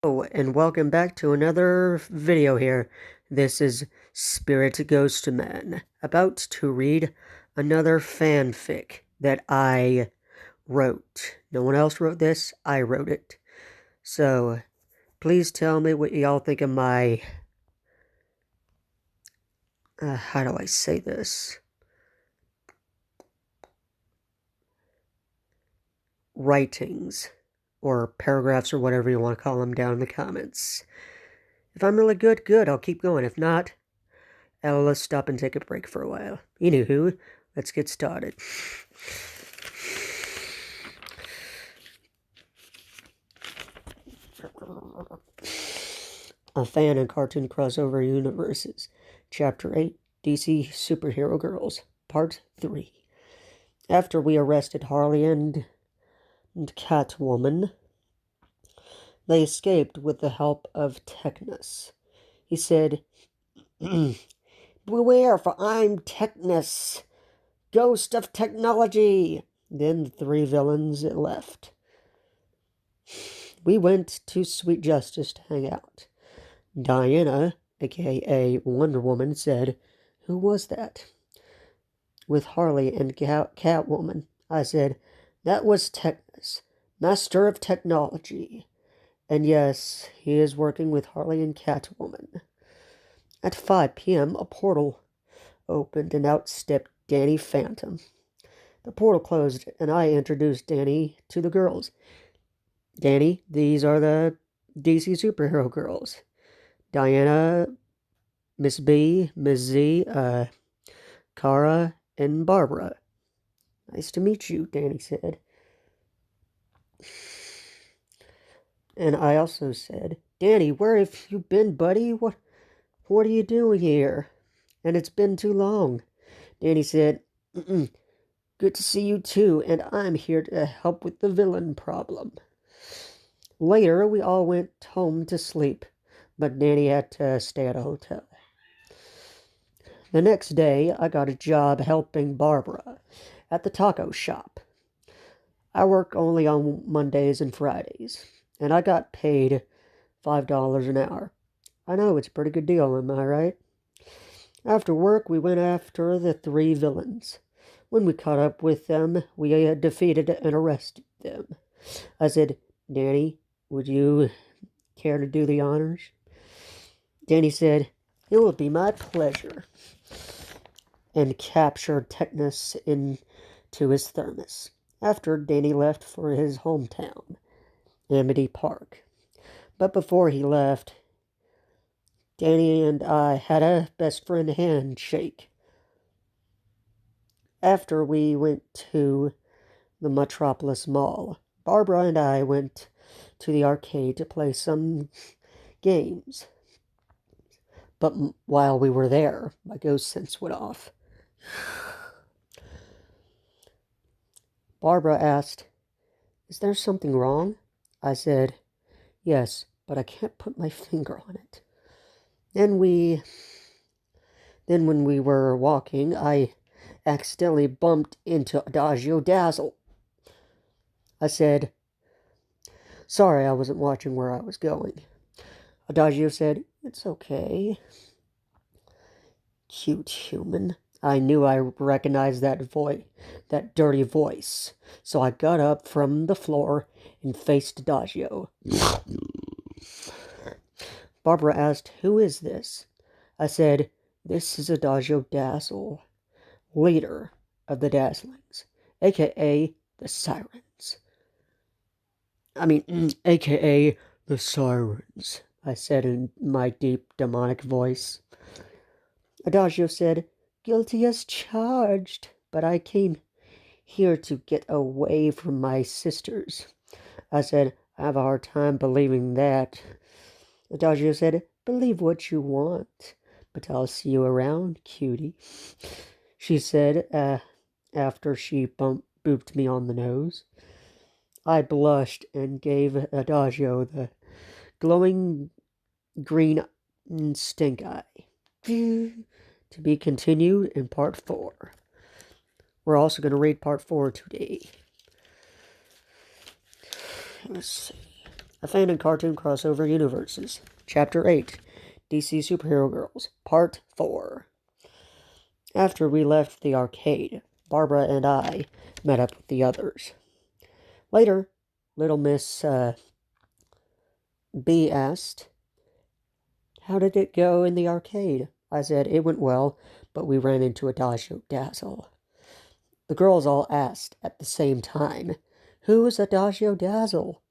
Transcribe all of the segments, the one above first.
Hello, and welcome back to another video here. This is Spirit Ghost Man, about to read another fanfic that I wrote. No one else wrote this, I wrote it. So, please tell me what y'all think of my... how do I say this? Writings, or paragraphs, or whatever you want to call them, down in the comments. If I'm really good, good, I'll keep going. If not, I'll stop and take a break for a while. Anywho, let's get started. A fan and cartoon crossover universes. Chapter 8, DC Superhero Girls, Part 3. After we arrested Harley and Catwoman, they escaped with the help of Technus. He said, "Beware, for I'm Technus, ghost of technology." Then the three villains left. We went to Sweet Justice to hang out. Diana, aka Wonder Woman, said, "Who was that?" With Harley and Catwoman, I said, "That was Technus, master of technology. And yes, he is working with Harley and Catwoman." At 5 p.m., a portal opened and out stepped Danny Phantom. The portal closed, and I introduced Danny to the girls. "Danny, these are the DC Superhero Girls. Diana, Miss B, Miss Z, Kara, and Barbara." "Nice to meet you," Danny said. And I also said, "Danny, where have you been, buddy? What are you doing here? And it's been too long." Danny said, "Good to see you too, and I'm here to help with the villain problem." Later, we all went home to sleep, but Danny had to stay at a hotel. The next day, I got a job helping Barbara at the taco shop. I work only on Mondays and Fridays, and I got paid $5 an hour. I know, it's a pretty good deal, am I right? After work, we went after the three villains. When we caught up with them, we defeated and arrested them. I said, "Danny, would you care to do the honors?" Danny said, "It will be my pleasure," and captured Technus into his thermos. After, Danny left for his hometown, Amity Park. But before he left, Danny and I had a best friend handshake. After we went to the Metropolis Mall, Barbara and I went to the arcade to play some games. But while we were there, my ghost sense went off. Barbara asked, "Is there something wrong?" I said, "Yes, but I can't put my finger on it." Then when we were walking, I accidentally bumped into Adagio Dazzle. I said, "Sorry, I wasn't watching where I was going." Adagio said, "It's okay." Cute human. I knew I recognized that voice, that dirty voice. So I got up from the floor and faced Adagio. Barbara asked, "Who is this?" I said, "This is Adagio Dazzle, leader of the Dazzlings, aka the Sirens." "AKA the Sirens," I said in my deep demonic voice. Adagio said, "Guilty as charged, but I came here to get away from my sisters." I said, "I have a hard time believing that." Adagio said, "Believe what you want, but I'll see you around, cutie," she said after she booped me on the nose. I blushed and gave Adagio the glowing green stink eye. To be continued in part 4. We're also going to read part 4 today. Let's see. A Fan and Cartoon Crossover Universes, Chapter 8, DC Superhero Girls, Part 4. After we left the arcade, Barbara and I met up with the others. Later, little Miss B asked, "How did it go in the arcade?" I said, "It went well, but we ran into Adagio Dazzle." The girls all asked at the same time, "Who is Adagio Dazzle?"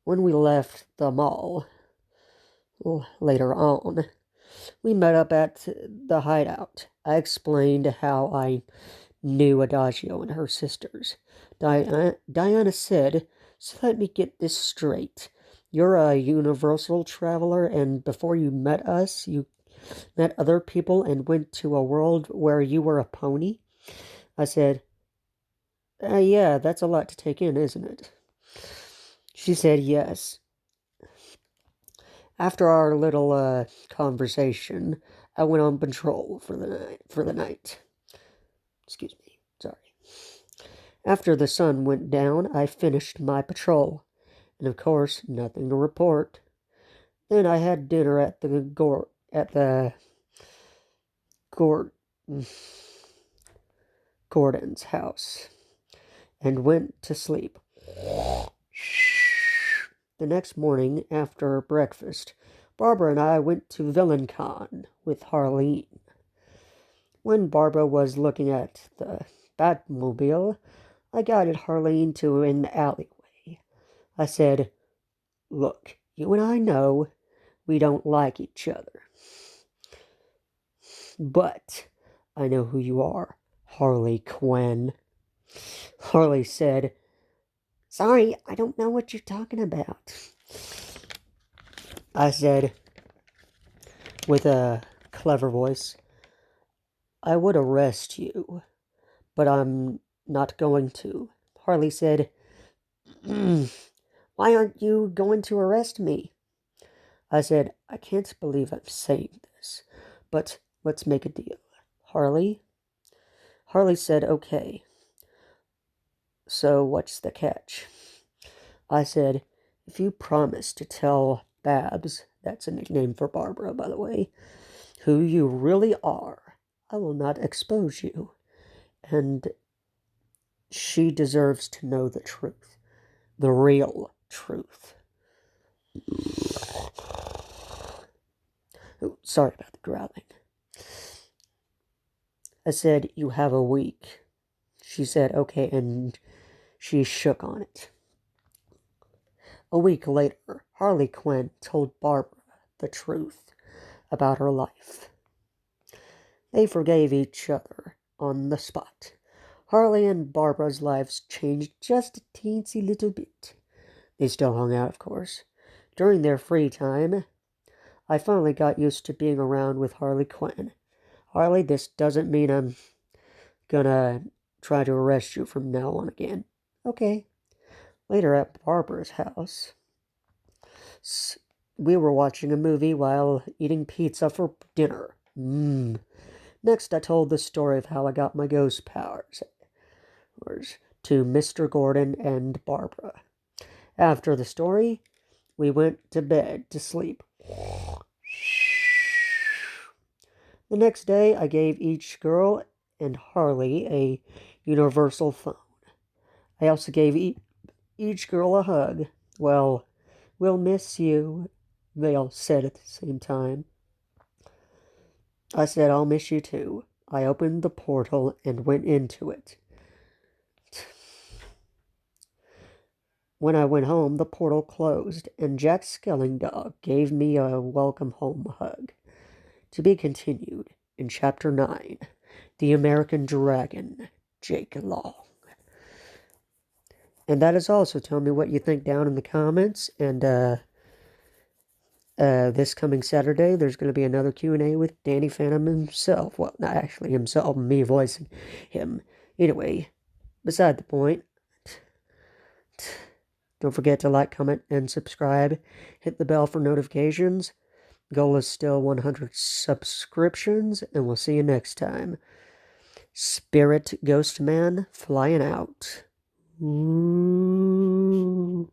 When we left the mall, later on, we met up at the hideout. I explained how I knew Adagio and her sisters. Diana said, "So let me get this straight. You're a universal traveler, and before you met us, you met other people and went to a world where you were a pony?" I said, "Yeah, that's a lot to take in, isn't it?" She said yes. After our little conversation, I went on patrol for the night. Excuse me. Sorry. After the sun went down, I finished my patrol, and of course, nothing to report. Then I had dinner at the Gordon's house and went to sleep. The next morning, after breakfast, Barbara and I went to VillainCon with Harleen. When Barbara was looking at the Batmobile, I guided Harleen to an alleyway. I said, "Look, you and I know we don't like each other. But I know who you are, Harley Quinn." Harley said, "Sorry, I don't know what you're talking about." I said, with a clever voice, "I would arrest you, but I'm not going to." Harley said, "Why aren't you going to arrest me?" I said, "I can't believe I'm saying this, but let's make a deal. Harley?" Harley said, "Okay. So what's the catch?" I said, "If you promise to tell Babs," that's a nickname for Barbara, by the way, "who you really are, I will not expose you. And she deserves to know the truth. The real truth." Oh, sorry about the growling. I said, "You have a week." She said, "Okay," and she shook on it. A week later, Harley Quinn told Barbara the truth about her life. They forgave each other on the spot. Harley and Barbara's lives changed just a teensy little bit. They still hung out, of course. During their free time, I finally got used to being around with Harley Quinn. "Harley, this doesn't mean I'm gonna try to arrest you from now on again." "Okay." Later at Barbara's house, we were watching a movie while eating pizza for dinner. Next, I told the story of how I got my ghost powers to Mr. Gordon and Barbara. After the story, we went to bed to sleep. The next day, I gave each girl and Harley a universal phone. I also gave each girl a hug. "Well, we'll miss you," they all said at the same time. I said, "I'll miss you too." I opened the portal and went into it. When I went home, the portal closed, and Jack Skellingdog gave me a welcome home hug. To be continued in Chapter 9, The American Dragon, Jake Long. And that is all, so tell me what you think down in the comments, and this coming Saturday, there's going to be another Q&A with Danny Phantom himself. Well, not actually himself, me voicing him. Anyway, beside the point, don't forget to like, comment, and subscribe. Hit the bell for notifications. Goal is still 100 subscriptions, and we'll see you next time. Spirit Ghost Man flying out. Ooh.